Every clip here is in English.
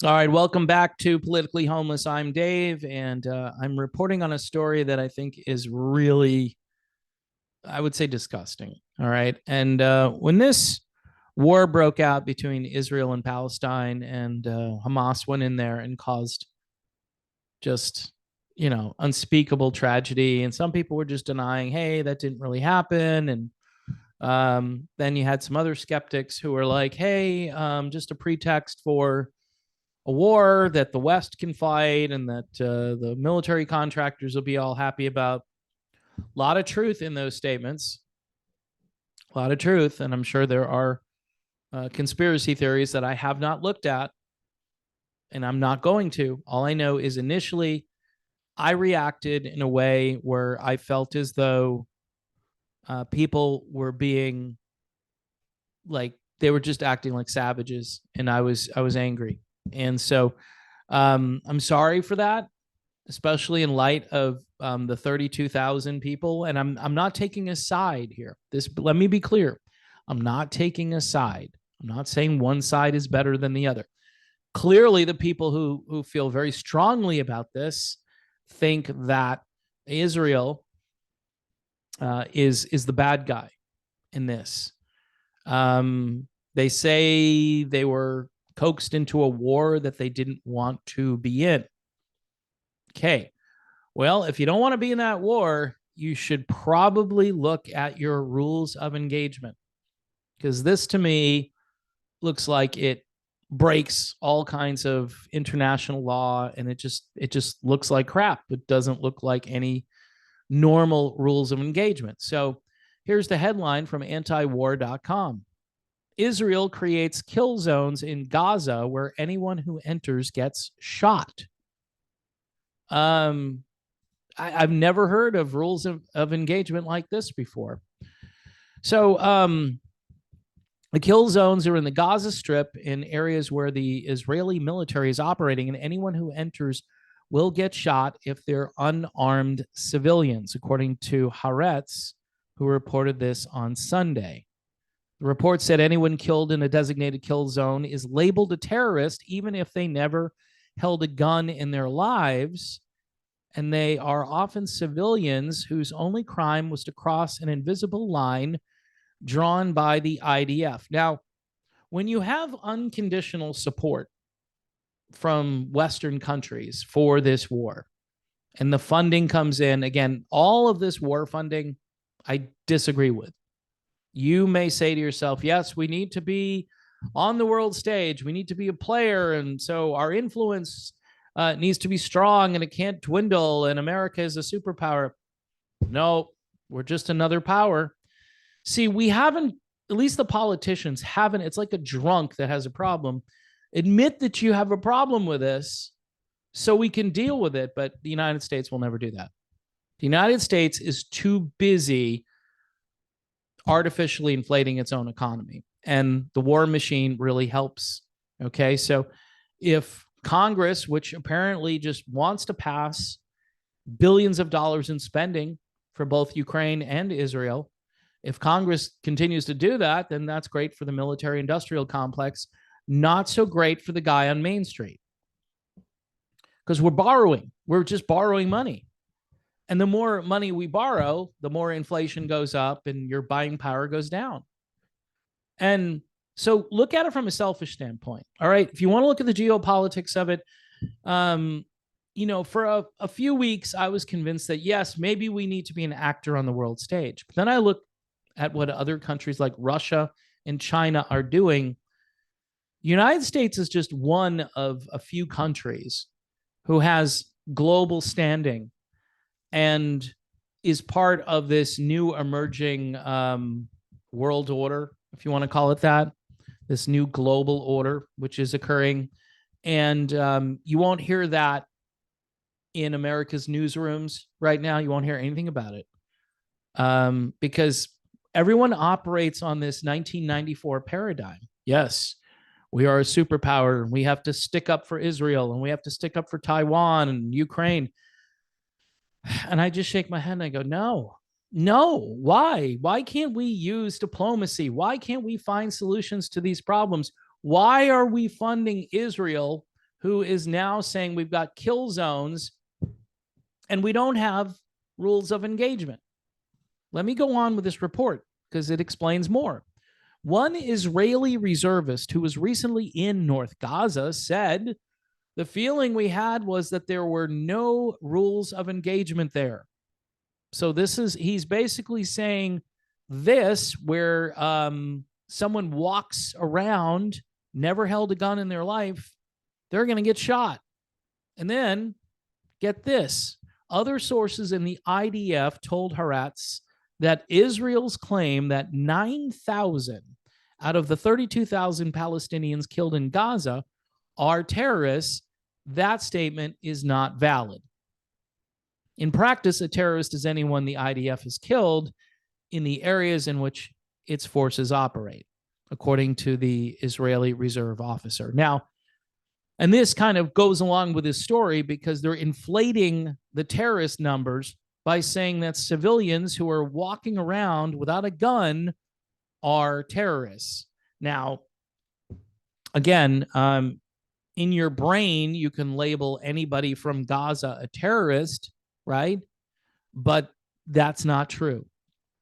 All right, welcome back to Politically Homeless. I'm Dave, and I'm reporting on a story that I think is really, I would say, disgusting. All right. And when this war broke out between Israel and Palestine, and Hamas went in there and caused just, unspeakable tragedy, and some people were just denying, hey, that didn't really happen. And then you had some other skeptics who were like, hey, just a pretext for a war that the West can fight and that the military contractors will be all happy about. A lot of truth in those statements, a lot of truth. And I'm sure there are conspiracy theories that I have not looked at and I'm not going to. All I know is initially I reacted in a way where I felt as though people were being like, they were just acting like savages, and I was angry. And so I'm sorry for that, especially in light of the 32,000 people. And I'm not taking a side here. Let me be clear. I'm not taking a side. I'm not saying one side is better than the other. Clearly, the people who feel very strongly about this think that Israel is the bad guy in this. They say they were coaxed into a war that they didn't want to be in. Okay. Well, if you don't want to be in that war, you should probably look at your rules of engagement, because this to me looks like it breaks all kinds of international law, and it just looks like crap. It doesn't look like any normal rules of engagement. So here's the headline from AntiWar.com. Israel creates kill zones in Gaza where anyone who enters gets shot. Um, I've never heard of rules of engagement like this before. So the kill zones are in the Gaza Strip, in areas where the Israeli military is operating, and anyone who enters will get shot if they're unarmed civilians, according to Haaretz, who reported this on Sunday. The report said anyone killed in a designated kill zone is labeled a terrorist, even if they never held a gun in their lives. And they are often civilians whose only crime was to cross an invisible line drawn by the IDF. Now, when you have unconditional support from Western countries for this war, and the funding comes in, again, all of this war funding, I disagree with. You may say to yourself, yes, we need to be on the world stage. We need to be a player. And so our influence needs to be strong and it can't dwindle. And America is a superpower. No, we're just another power. See, we haven't, at least the politicians haven't, it's like a drunk that has a problem. Admit that you have a problem with this so we can deal with it. But the United States will never do that. The United States is too busy artificially inflating its own economy. And the war machine really helps. Okay. So if Congress, which apparently just wants to pass billions of dollars in spending for both Ukraine and Israel, if Congress continues to do that, then that's great for the military industrial complex. Not so great for the guy on Main Street, because we're borrowing. We're just borrowing money. And the more money we borrow, the more inflation goes up and your buying power goes down. And so look at it from a selfish standpoint. All right. If you want to look at the geopolitics of it, for a few weeks, I was convinced that, yes, maybe we need to be an actor on the world stage. But then I look at what other countries like Russia and China are doing. The United States is just one of a few countries who has global standing and is part of this new emerging world order, if you want to call it that, this new global order, which is occurring. And you won't hear that in America's newsrooms right now. You won't hear anything about it because everyone operates on this 1994 paradigm. Yes, we are a superpower. We have to stick up for Israel, and we have to stick up for Taiwan and Ukraine. And I just shake my head and I go, no, no. Why? Why can't we use diplomacy? Why can't we find solutions to these problems? Why are we funding Israel who is now saying we've got kill zones and we don't have rules of engagement. Let me go on with this report because it explains more. One Israeli reservist who was recently in North Gaza said, the feeling we had was that there were no rules of engagement there. So he's basically saying this, where someone walks around, never held a gun in their life, they're going to get shot. And then, get this, other sources in the IDF told Haaretz that Israel's claim that 9,000 out of the 32,000 Palestinians killed in Gaza are terrorists. That statement is not valid. In practice, a terrorist is anyone the IDF has killed in the areas in which its forces operate, according to the Israeli reserve officer. Now, and this kind of goes along with this story because they're inflating the terrorist numbers by saying that civilians who are walking around without a gun are terrorists. Now, again, in your brain, you can label anybody from Gaza a terrorist, right? But that's not true.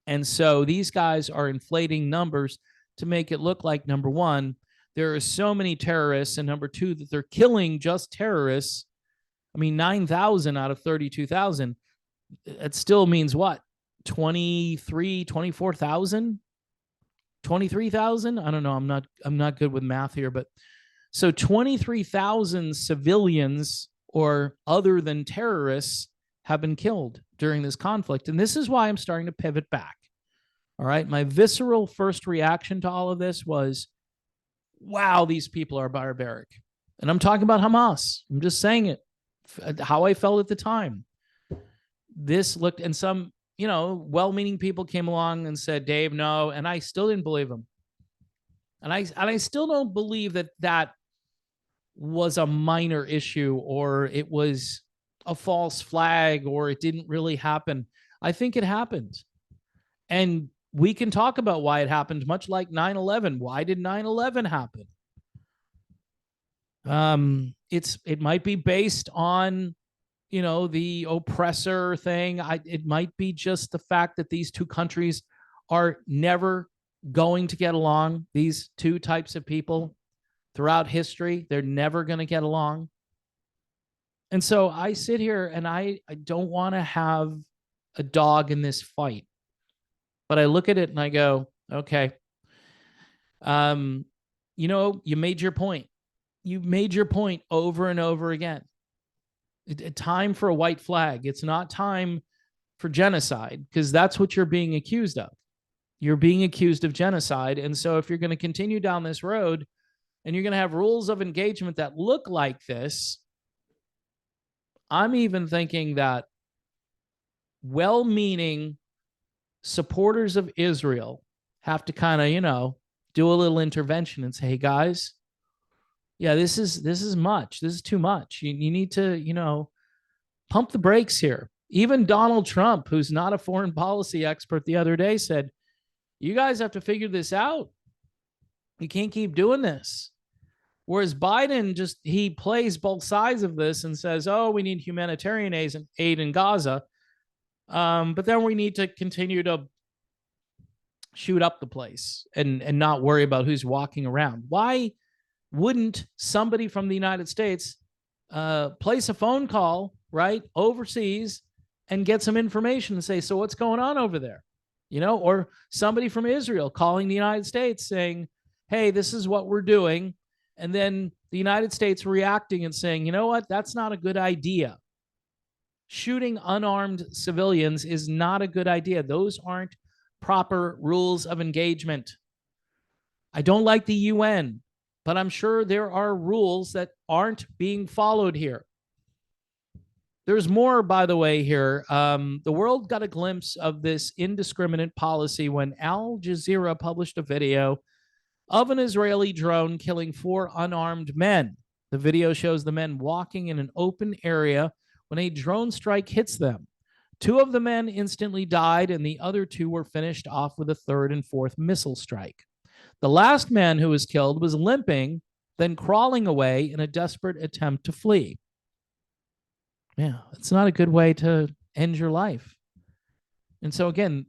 And so these guys are inflating numbers to make it look like, number one, there are so many terrorists, and number two, that they're killing just terrorists. I mean, 9,000 out of 32,000, it still means what? 24,000? 23,000? I don't know. I'm not good with math here, but so 23,000 civilians or other than terrorists have been killed during this conflict. And this is why I'm starting to pivot back. All right. My visceral first reaction to all of this was, wow, these people are barbaric. And I'm talking about Hamas. I'm just saying it, how I felt at the time. This looked, and some, well-meaning people came along and said, Dave, no. And I still didn't believe them. And I still don't believe that was a minor issue, or it was a false flag, or it didn't really happen. I think it happened. And we can talk about why it happened, much like 9/11. Why did 9/11 happen? It might be based on, the oppressor thing. It might be just the fact that these two countries are never going to get along. These two types of people throughout history, they're never going to get along. And so I sit here and I don't want to have a dog in this fight. But I look at it and I go, okay, you made your point. You made your point over and over again. Time for a white flag. It's not time for genocide, because that's what you're being accused of. You're being accused of genocide. And so if you're going to continue down this road and you're going to have rules of engagement that look like this, I'm even thinking that well-meaning supporters of Israel have to kind of, do a little intervention and say, hey, guys, yeah, this is much. This is too much. You need to, pump the brakes here. Even Donald Trump, who's not a foreign policy expert, the other day said, you guys have to figure this out. You can't keep doing this. Whereas Biden he plays both sides of this and says, oh, we need humanitarian aid in Gaza. But then we need to continue to shoot up the place and not worry about who's walking around. Why wouldn't somebody from the United States place a phone call, right, overseas and get some information and say, so what's going on over there? Or somebody from Israel calling the United States saying, hey, this is what we're doing. And then the United States reacting and saying, you know what, that's not a good idea. Shooting unarmed civilians is not a good idea. Those aren't proper rules of engagement. I don't like the UN, but I'm sure there are rules that aren't being followed here. There's more, by the way, here. The world got a glimpse of this indiscriminate policy when Al Jazeera published a video of an Israeli drone killing 4 unarmed men. The video shows the men walking in an open area when a drone strike hits them. 2 of the men instantly died, and the other 2 were finished off with a 3rd and 4th missile strike. The last man who was killed was limping then crawling away in a desperate attempt to flee. Yeah, it's not a good way to end your life. And so again,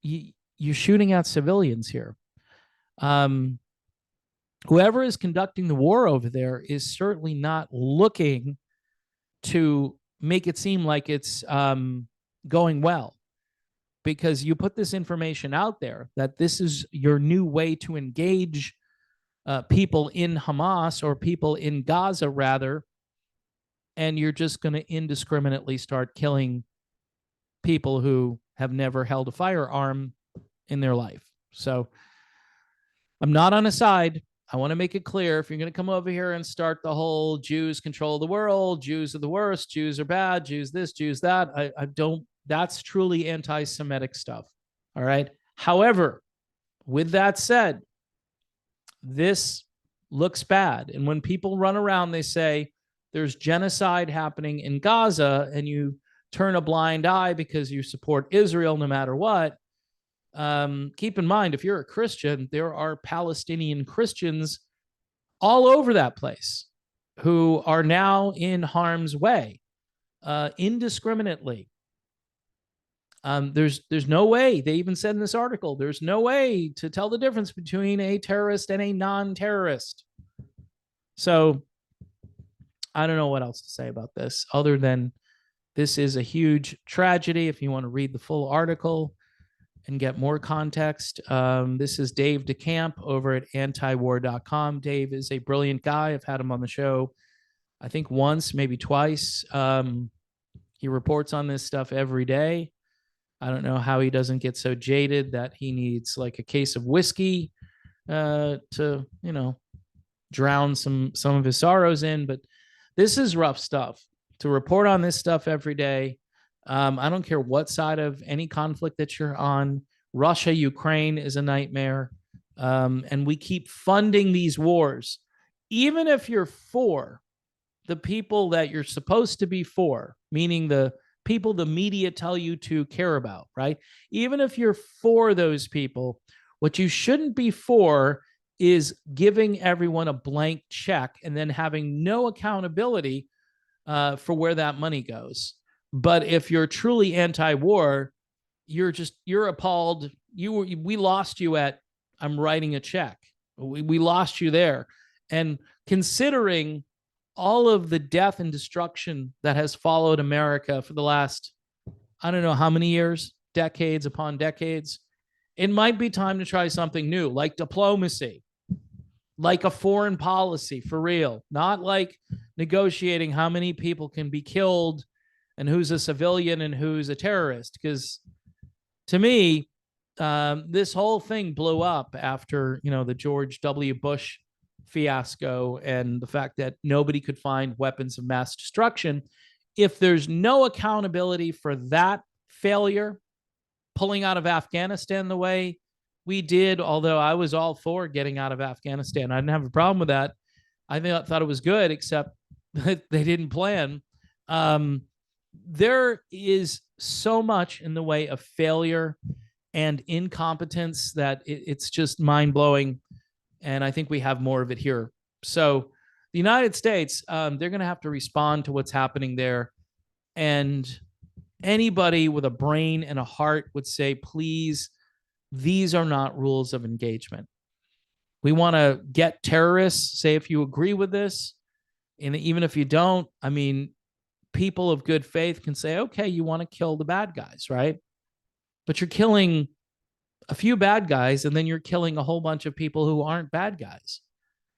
you're shooting at civilians here. Whoever is conducting the war over there is certainly not looking to make it seem like it's going well, because you put this information out there that this is your new way to engage people in Hamas, or people in Gaza rather, and you're just going to indiscriminately start killing people who have never held a firearm in their life. So I'm not on a side. I want to make it clear, if you're going to come over here and start the whole Jews control the world, Jews are the worst, Jews are bad, Jews this, Jews that, I don't, that's truly anti-Semitic stuff. All right. However, with that said, this looks bad. And when people run around, they say there's genocide happening in Gaza, and you turn a blind eye because you support Israel no matter what. Keep in mind, if you're a Christian, there are Palestinian Christians all over that place who are now in harm's way indiscriminately. There's no way, they even said in this article, there's no way to tell the difference between a terrorist and a non-terrorist. So I don't know what else to say about this other than this is a huge tragedy. If you want to read the full article and get more context, this is Dave DeCamp over at AntiWar.com. Dave is a brilliant guy. I've had him on the show, I think once, maybe twice. He reports on this stuff every day. I don't know how he doesn't get so jaded that he needs like a case of whiskey to, you know, drown some of his sorrows in. But this is rough stuff. To report on this stuff every day, I don't care what side of any conflict that you're on. Russia, Ukraine is a nightmare. And we keep funding these wars. Even if you're for the people that you're supposed to be for, meaning the people the media tell you to care about, right? Even if you're for those people, what you shouldn't be for is giving everyone a blank check and then having no accountability for where that money goes. But if you're truly anti-war, you're appalled. We lost you at, I'm writing a check. We lost you there. And considering all of the death and destruction that has followed America for the last, I don't know how many years, decades upon decades, it might be time to try something new, like diplomacy, like a foreign policy for real, not like negotiating how many people can be killed and who's a civilian and who's a terrorist. Because to me, this whole thing blew up after, you know, the George W. Bush fiasco and the fact that nobody could find weapons of mass destruction. If there's no accountability for that failure, pulling out of Afghanistan the way we did, although I was all for getting out of Afghanistan, I didn't have a problem with that. I thought it was good, except that they didn't plan. There is so much in the way of failure and incompetence that it's just mind-blowing. And I think we have more of it here. So the United States, they're going to have to respond to what's happening there. And anybody with a brain and a heart would say, please, these are not rules of engagement. We want to get terrorists, say if you agree with this, and even if you don't, I mean, people of good faith can say, okay, you want to kill the bad guys, right? But you're killing a few bad guys, and then you're killing a whole bunch of people who aren't bad guys.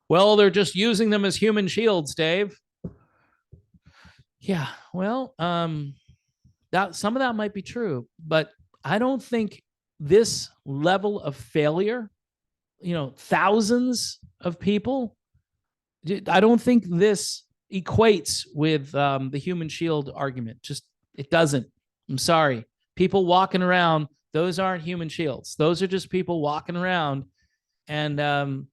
Well, they're just using them as human shields, Dave. Yeah, well, that some of that might be true, but I don't think this level of failure, you know, thousands of people, I don't think this equates with the human shield argument. Just, it doesn't. I'm sorry. People walking around, those aren't human shields. Those are just people walking around. And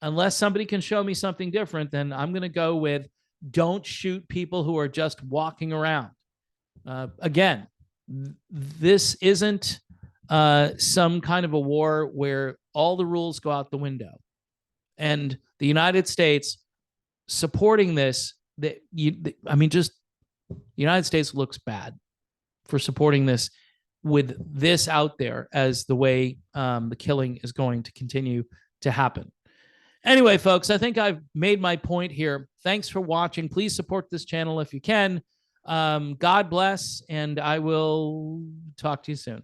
unless somebody can show me something different, then I'm going to go with don't shoot people who are just walking around. Again, this isn't some kind of a war where all the rules go out the window. And the United States supporting this, just the United States looks bad for supporting this with this out there as the way the killing is going to continue to happen. Anyway, folks, I think I've made my point here. Thanks for watching. Please support this channel if you can. God bless, and I will talk to you soon.